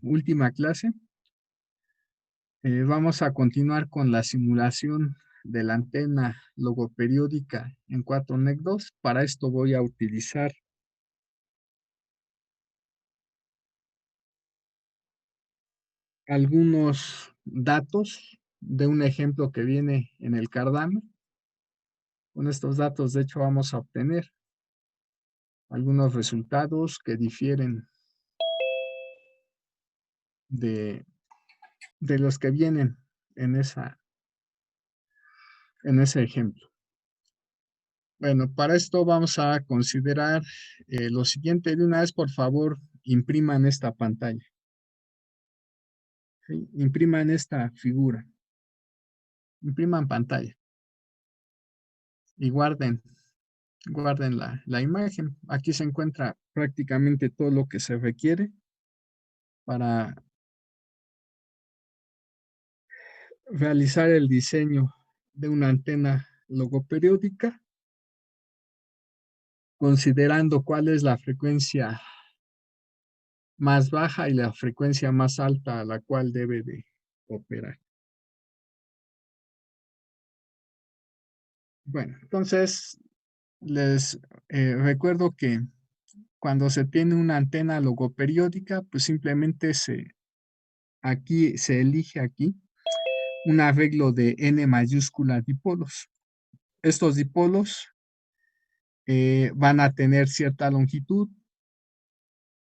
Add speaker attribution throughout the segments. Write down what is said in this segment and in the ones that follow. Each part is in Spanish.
Speaker 1: última clase. Vamos a continuar con la simulación de la antena logoperiódica en 4NEC2. Para esto voy a utilizar algunos datos de un ejemplo que viene en el Cardano. Con estos datos, de hecho, vamos a obtener algunos resultados que difieren de los que vienen en ese ejemplo. Bueno, para esto vamos a considerar lo siguiente. De una vez, por favor, impriman esta pantalla. ¿Sí? Impriman esta figura. Impriman pantalla. Y guarden la imagen. Aquí se encuentra prácticamente todo lo que se requiere para realizar el diseño de una antena logoperiódica, considerando cuál es la frecuencia más baja y la frecuencia más alta a la cual debe de operar. Bueno, entonces les recuerdo que cuando se tiene una antena logoperiódica, pues simplemente se elige aquí un arreglo de n mayúscula dipolos. Estos dipolos van a tener cierta longitud.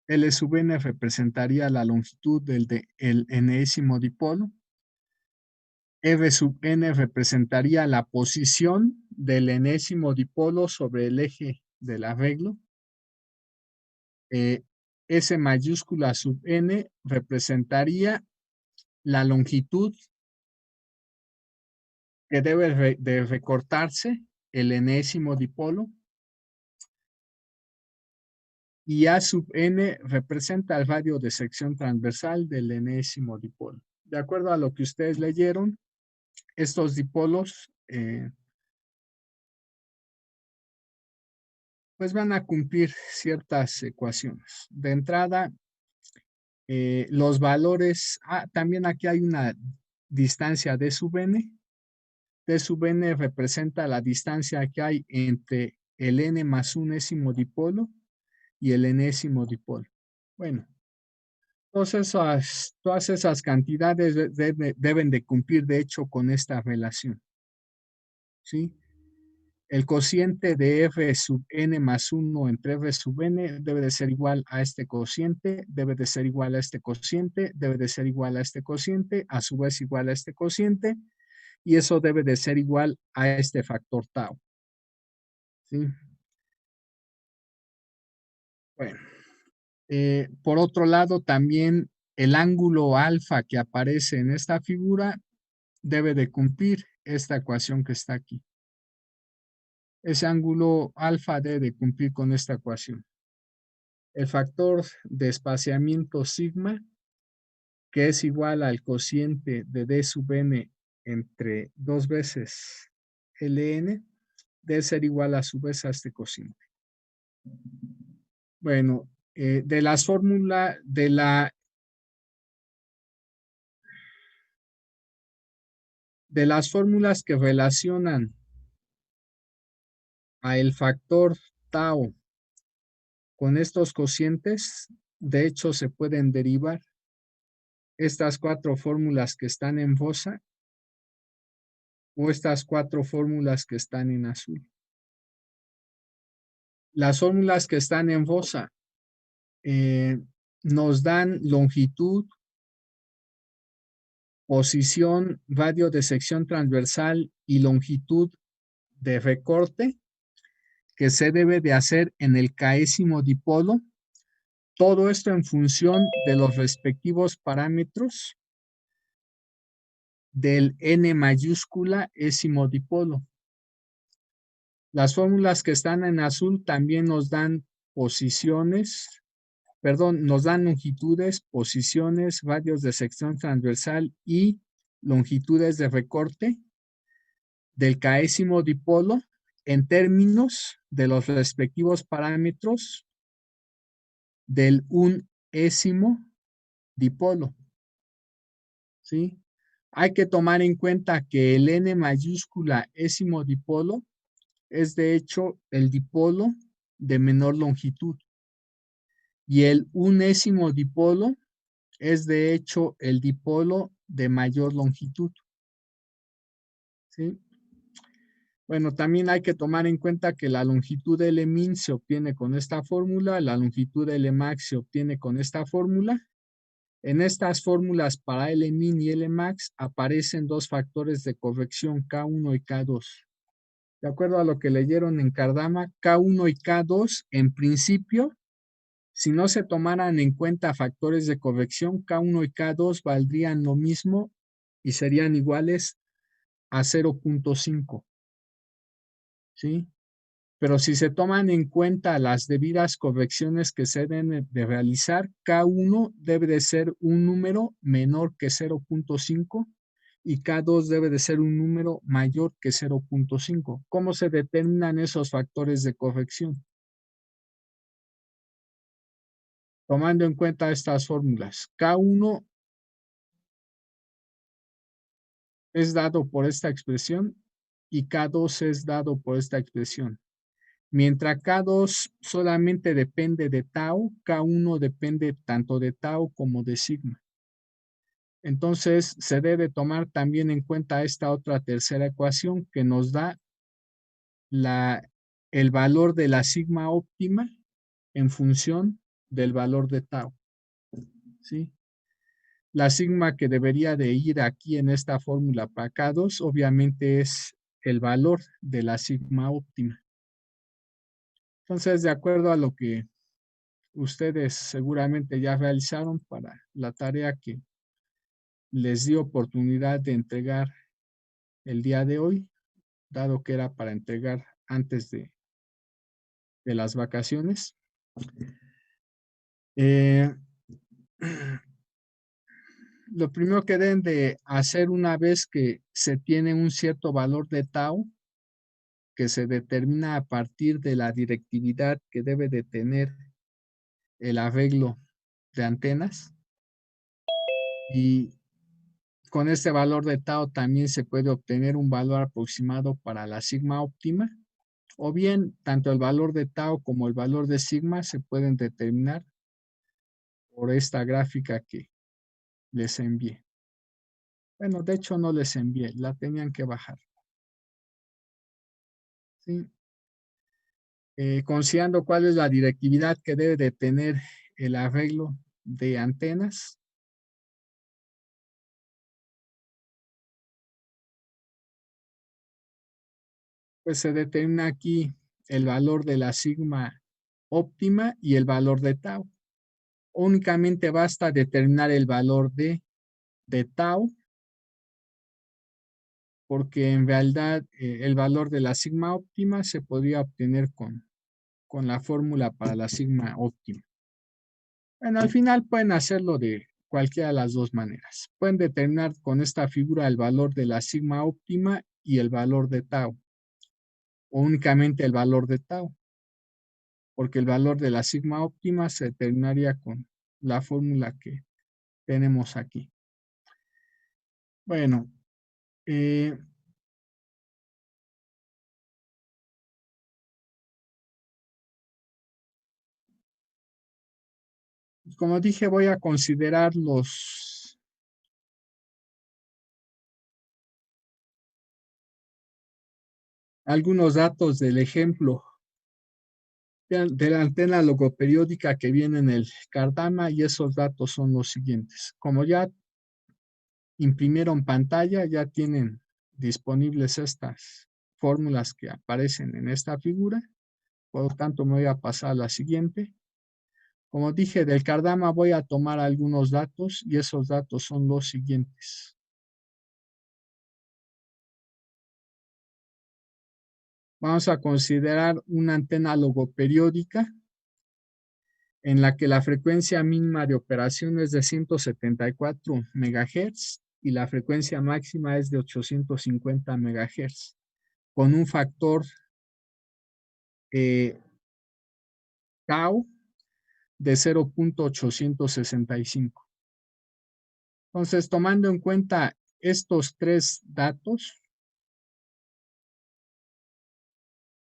Speaker 1: L sub n representaría la longitud del enésimo dipolo. R sub n representaría la posición del enésimo dipolo sobre el eje del arreglo. S mayúscula sub n representaría la longitud que debe de recortarse el enésimo dipolo. Y A sub n representa el radio de sección transversal del enésimo dipolo. De acuerdo a lo que ustedes leyeron, estos dipolos pues van a cumplir ciertas ecuaciones. De entrada, los valores, también aquí hay una distancia D sub n. D sub n representa la distancia que hay entre el n más unésimo dipolo y el enésimo dipolo. Bueno, todas esas cantidades deben de cumplir, de hecho, con esta relación. ¿Sí? El cociente de f sub n más 1 entre f sub n debe de ser igual a este cociente, debe de ser igual a este cociente, debe de ser igual a este cociente, a su vez igual a este cociente, y eso debe de ser igual a este factor tau. ¿Sí? Bueno, por otro lado, también el ángulo alfa que aparece en esta figura debe de cumplir esta ecuación que está aquí. Ese ángulo alfa debe de cumplir con esta ecuación. El factor de espaciamiento sigma, que es igual al cociente de D sub n entre 2 veces Ln, debe ser igual a su vez a este cociente. Bueno, de las fórmulas de las fórmulas que relacionan a el factor tau con estos cocientes, de hecho se pueden derivar estas 4 fórmulas que están en rosa o estas 4 fórmulas que están en azul. Las fórmulas que están en rosa nos dan longitud, posición, radio de sección transversal y longitud de recorte que se debe de hacer en el késimo dipolo. Todo esto en función de los respectivos parámetros del n mayúscula ésimo dipolo. Las fórmulas que están en azul también nos dan nos dan longitudes, posiciones, radios de sección transversal y longitudes de recorte del késimo dipolo en términos de los respectivos parámetros del unésimo dipolo, ¿sí? Hay que tomar en cuenta que el N mayúscula ésimo dipolo es de hecho el dipolo de menor longitud y el unésimo dipolo es de hecho el dipolo de mayor longitud, ¿sí? Bueno, también hay que tomar en cuenta que la longitud de L min se obtiene con esta fórmula, la longitud de Lmax se obtiene con esta fórmula. En estas fórmulas para Lmin y Lmax aparecen dos factores de corrección, K1 y K2. De acuerdo a lo que leyeron en Kardama, K1 y K2 en principio, si no se tomaran en cuenta factores de corrección, K1 y K2 valdrían lo mismo y serían iguales a 0.5, ¿sí? Pero si se toman en cuenta las debidas correcciones que se deben de realizar, K1 debe de ser un número menor que 0.5 y K2 debe de ser un número mayor que 0.5. ¿Cómo se determinan esos factores de corrección? Tomando en cuenta estas fórmulas, K1 es dado por esta expresión y K2 es dado por esta expresión. Mientras K2 solamente depende de tau, K1 depende tanto de tau como de sigma. Entonces, se debe tomar también en cuenta esta otra tercera ecuación que nos da el valor de la sigma óptima en función del valor de tau, ¿sí? La sigma que debería de ir aquí en esta fórmula para K2 obviamente es el valor de la sigma óptima. Entonces, de acuerdo a lo que ustedes seguramente ya realizaron para la tarea que les di oportunidad de entregar el día de hoy, dado que era para entregar antes de las vacaciones. Lo primero que deben de hacer una vez que se tiene un cierto valor de tau, que se determina a partir de la directividad que debe de tener el arreglo de antenas, y con este valor de tau también se puede obtener un valor aproximado para la sigma óptima, o bien tanto el valor de tau como el valor de sigma se pueden determinar por esta gráfica que les envié. Bueno, de hecho no les envié, la tenían que bajar, ¿sí? Considerando cuál es la directividad que debe de tener el arreglo de antenas, pues se determina aquí el valor de la sigma óptima y el valor de tau. Únicamente basta determinar el valor de tau, porque en realidad el valor de la sigma óptima se podría obtener con la fórmula para la sigma óptima. Bueno, al final pueden hacerlo de cualquiera de las dos maneras. Pueden determinar con esta figura el valor de la sigma óptima y el valor de tau, o únicamente el valor de tau, porque el valor de la sigma óptima se determinaría con la fórmula que tenemos aquí. Bueno, como dije, voy a considerar algunos datos del ejemplo de la antena logoperiódica que viene en el Kardama, y esos datos son los siguientes. Como ya imprimieron pantalla, ya tienen disponibles estas fórmulas que aparecen en esta figura. Por lo tanto, me voy a pasar a la siguiente. Como dije, del Kardama voy a tomar algunos datos y esos datos son los siguientes. Vamos a considerar una antena logoperiódica en la que la frecuencia mínima de operación es de 174 MHz y la frecuencia máxima es de 850 MHz, con un factor tau de 0.865. Entonces, tomando en cuenta estos tres datos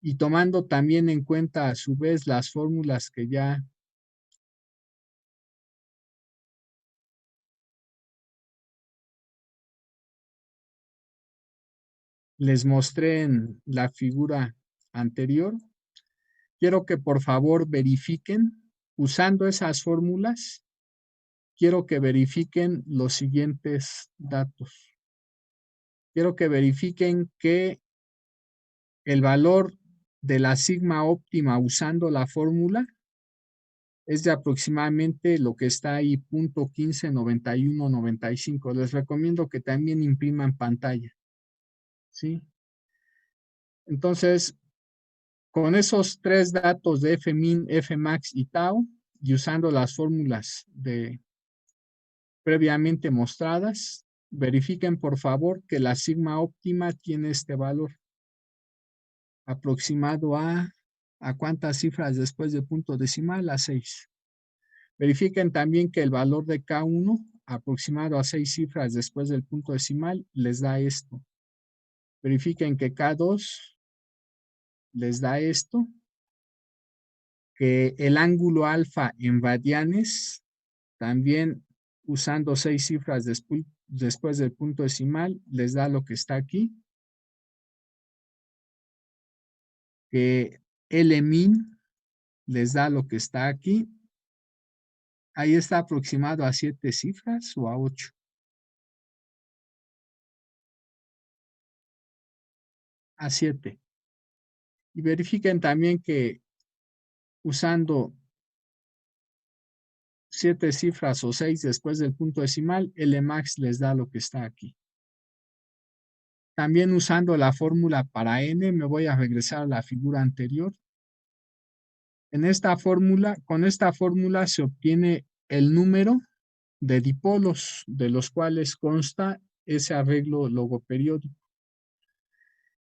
Speaker 1: y tomando también en cuenta a su vez las fórmulas que ya les mostré en la figura anterior, quiero que por favor verifiquen, usando esas fórmulas, quiero que verifiquen los siguientes datos. Quiero que verifiquen que el valor de la sigma óptima usando la fórmula es de aproximadamente lo que está ahí, 0.159195. Les recomiendo que también impriman pantalla, ¿sí? Entonces, con esos tres datos de Fmin, Fmax y tau, y usando las fórmulas previamente mostradas, verifiquen por favor que la sigma óptima tiene este valor aproximado ¿a cuántas cifras después de punto decimal? A 6. Verifiquen también que el valor de K1 aproximado a 6 cifras después del punto decimal les da esto. Verifiquen que K2 les da esto, que el ángulo alfa en radianes también usando 6 cifras después del punto decimal les da lo que está aquí, que Lmin les da lo que está aquí. Ahí está aproximado a 7 cifras o a 8. A 7. Y verifiquen también que usando 7 cifras o 6 después del punto decimal, Lmax les da lo que está aquí. También usando la fórmula para n, me voy a regresar a la figura anterior. En esta fórmula, con esta fórmula se obtiene el número de dipolos de los cuales consta ese arreglo logoperiódico.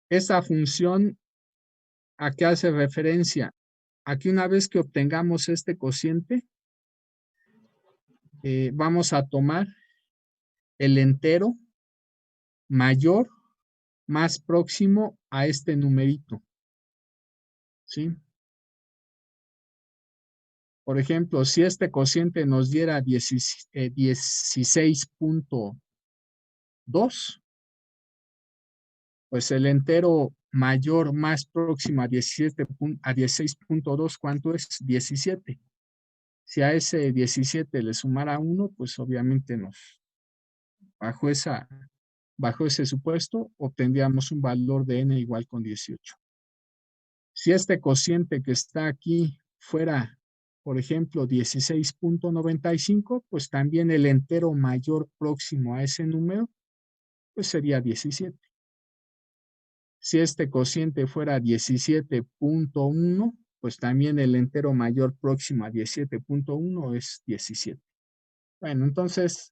Speaker 1: Esa función, ¿a qué hace referencia? Aquí una vez que obtengamos este cociente, vamos a tomar el entero mayor más próximo a este numerito, ¿sí? Por ejemplo, si este cociente nos diera 16.2, pues el entero mayor más próximo a 16.2, ¿cuánto es? 17. Si a ese 17 le sumara 1, pues obviamente bajo ese supuesto, obtendríamos un valor de n igual con 18. Si este cociente que está aquí fuera, por ejemplo, 16.95, pues también el entero mayor próximo a ese número, pues sería 17. Si este cociente fuera 17.1, pues también el entero mayor próximo a 17.1 es 17. Bueno, entonces,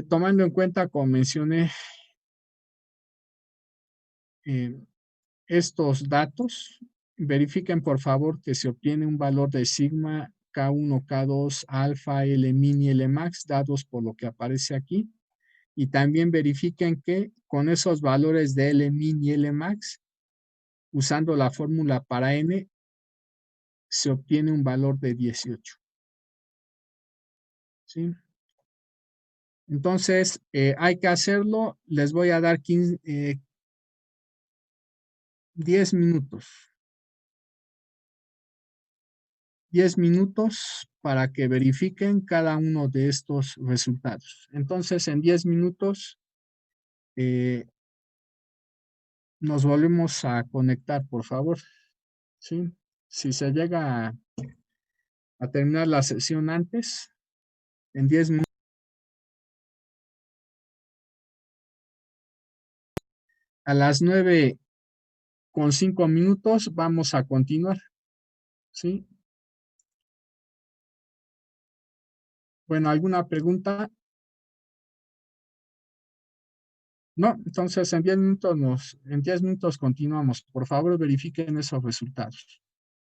Speaker 1: tomando en cuenta, como mencioné, estos datos, verifiquen por favor que se obtiene un valor de sigma, K1, K2, alfa, Lmin y Lmax, dados por lo que aparece aquí. Y también verifiquen que con esos valores de Lmin y Lmax, usando la fórmula para n, se obtiene un valor de 18. ¿Sí? Entonces, hay que hacerlo. Les voy a dar 10 minutos. 10 minutos para que verifiquen cada uno de estos resultados. Entonces, en 10 minutos nos volvemos a conectar, por favor. ¿Sí? Si se llega a terminar la sesión antes, en 10 minutos, a las 9:05 vamos a continuar. ¿Sí? Bueno, ¿alguna pregunta? No, entonces en 10 minutos continuamos. Por favor, verifiquen esos resultados.